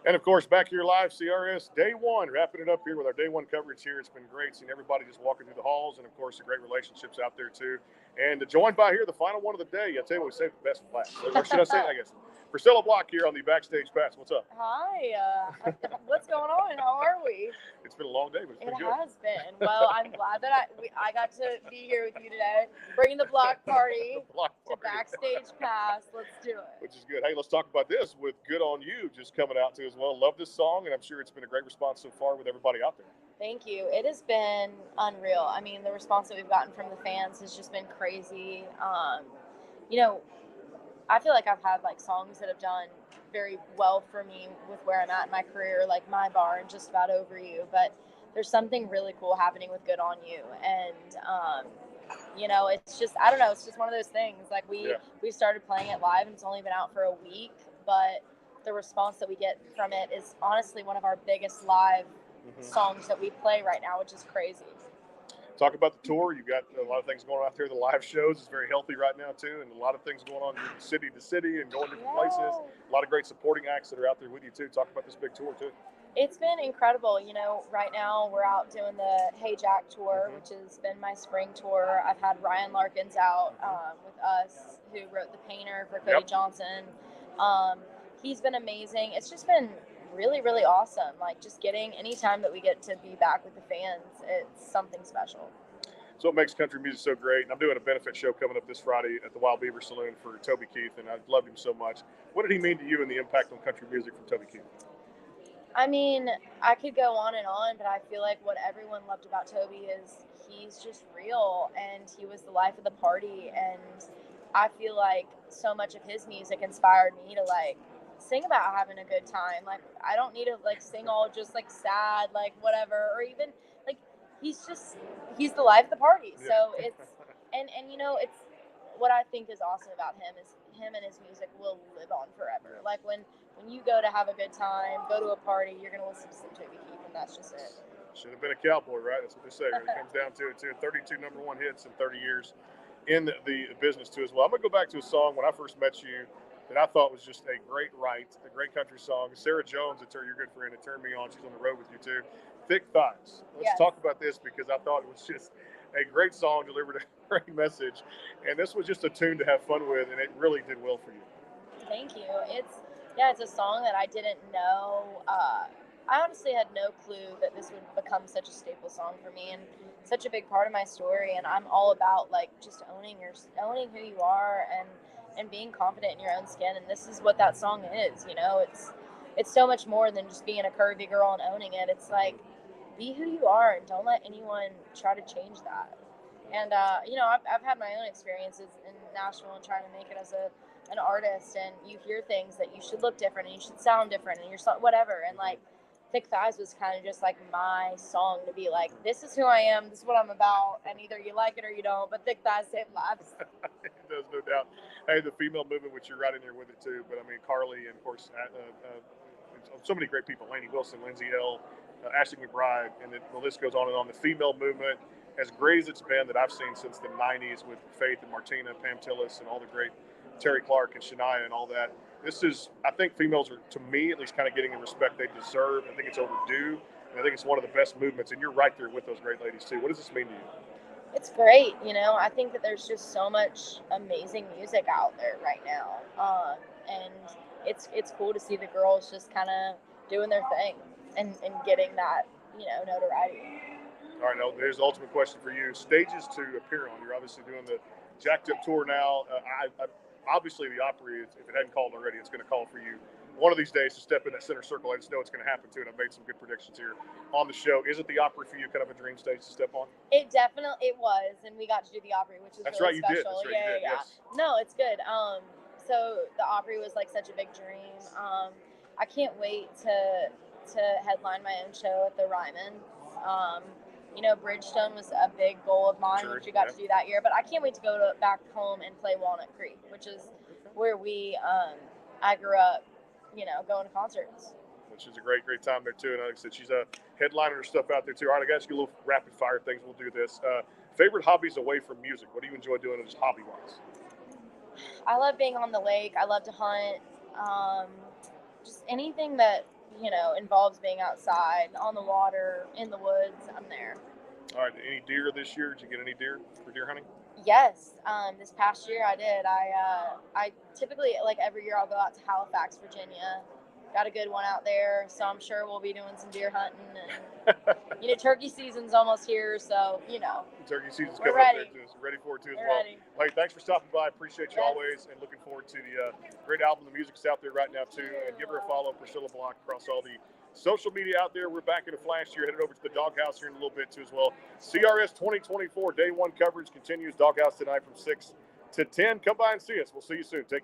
And of course, back here live, CRS Day 1, wrapping it up here with our Day 1 coverage here. It's been great seeing everybody just walking through the halls, and of course, the great relationships out there too. And joined by here, the final one of the day. I tell you what, we saved the best for last. Or should I say, I guess, Priscilla Block here on the Backstage Pass. What's up? Hi, what's going on? How are we? It's been a long day, but it's been good. It has been. Well, I'm glad that I got to be here with you today, bringing the block party to Backstage Pass. Let's do it. Which is good. Hey, let's talk about this with Good On You just coming out too as well. Love this song, and I'm sure it's been a great response so far with everybody out there. Thank you. It has been unreal. I mean, the response that we've gotten from the fans has just been crazy. I feel like I've had like songs that have done very well for me with where I'm at in my career, like My Bar and Just About Over You. But there's something really cool happening with Good On You, and it's just, I don't know, it's just one of those things. Like we started playing it live, and it's only been out for a week, but the response that we get from it is honestly one of our biggest live songs that we play right now, which is crazy. Talk about the tour. You've got a lot of things going on out there. The live shows is very healthy right now too, and a lot of things going on city to city and going different places. A lot of great supporting acts that are out there with you too. Talk about this big tour too. It's been incredible. Right now we're out doing the Hey Jack tour, which has been my spring tour. I've had Ryan Larkins out with us, who wrote The Painter for Cody Johnson. He's been amazing. It's just been really, really awesome. Like, just getting, anytime that we get to be back with the fans, it's something special. So what makes country music so great? And I'm doing a benefit show coming up this Friday at the Wild Beaver Saloon for Toby Keith, and I loved him so much. What did he mean to you and the impact on country music from Toby Keith? I mean, I could go on and on, but I feel like what everyone loved about Toby is he's just real, and he was the life of the party, and I feel like so much of his music inspired me to, like, sing about having a good time. Like, I don't need to, like, sing all just, like, sad, like, whatever, or even, like, he's the life of the party. So it's, and it's, what I think is awesome about him is him and his music will live on forever. Like, when you go to have a good time, go to a party, you're going to listen to some Toby Keith, and that's just it. Should have been a cowboy, right? That's what they say. When it comes down to it, too. 32 number one hits in 30 years in the business, too, as well. I'm going to go back to a song when I first met you that I thought was just a great great country song. Sarah Jones, your good friend, it turned me on. She's on the road with you, too. Thick Thighs. Let's talk about this, because I thought it was just a great song, delivered a great message. And this was just a tune to have fun with, and it really did well for you. Thank you. It's a song that I didn't know. I honestly had no clue that this would become such a staple song for me and such a big part of my story. And I'm all about, like, just owning who you are and being confident in your own skin. And this is what that song is. It's so much more than just being a curvy girl and owning it. It's like, be who you are and don't let anyone try to change that. And I've had my own experiences in Nashville and trying to make it as an artist, and you hear things that you should look different and you should sound different and you're whatever, and like Thick Thighs was kind of just like my song to be like, this is who I am, this is what I'm about, and either you like it or you don't, but Thick Thighs save lives. It does, no doubt. Hey, the female movement, which you're right in there with it too, but I mean, Carly, and of course so many great people, Lainey Wilson, Lindsay L., Ashley McBride, and the list goes on and on. The female movement, as great as it's been, that I've seen since the 90s with Faith and Martina, Pam Tillis, and all the great Terry Clark and Shania and all that. This is, I think females are, to me at least, kind of getting the respect they deserve. I think it's overdue, and I think it's one of the best movements, and you're right there with those great ladies too. What does this mean to you? It's great. I think that there's just so much amazing music out there right now, and it's cool to see the girls just kind of doing their thing and getting that, notoriety. All right, now there's the ultimate question for you. Stages to appear on. You're obviously doing the Jacked Up tour now. Obviously, the Opry, if it hadn't called already, it's going to call for you one of these days to step in that center circle. I just know it's going to happen too, and I've made some good predictions here on the show. Is it the Opry for you, kind of a dream stage to step on? It was, and we got to do the Opry, which is really special. That's right, you did. Yes. No, it's good. So the Opry was like such a big dream. I can't wait to headline my own show at the Ryman. Bridgestone was a big goal of mine, which we got to do that year. But I can't wait to go back home and play Walnut Creek, which is where I grew up, going to concerts. Which is a great, great time there, too. And like I said, she's a headliner her stuff out there, too. All right, I got you a little rapid fire things. We'll do this. Favorite hobbies away from music? What do you enjoy doing just hobby-wise? I love being on the lake. I love to hunt. Just anything that involves being outside, on the water, in the woods, I'm there. All right. Any deer this year? Did you get any deer for deer hunting? Yes, this past year I did. I typically, like, every year I'll go out to Halifax, Virginia. Got a good one out there, so I'm sure we'll be doing some deer hunting. And turkey season's almost here, so turkey season's we're coming ready. up there too. So ready for it too as We're well. ready. Hey, thanks for stopping by. Appreciate you Yes. always, and looking forward to the great album. The music's out there right now too. And give her a follow, Priscilla Block, across all the social media out there. We're back in a flash here, headed over to the Doghouse here in a little bit too as well. CRS 2024 Day 1 coverage continues. Doghouse tonight from 6 to 10. Come by and see us. We'll see you soon. Take care.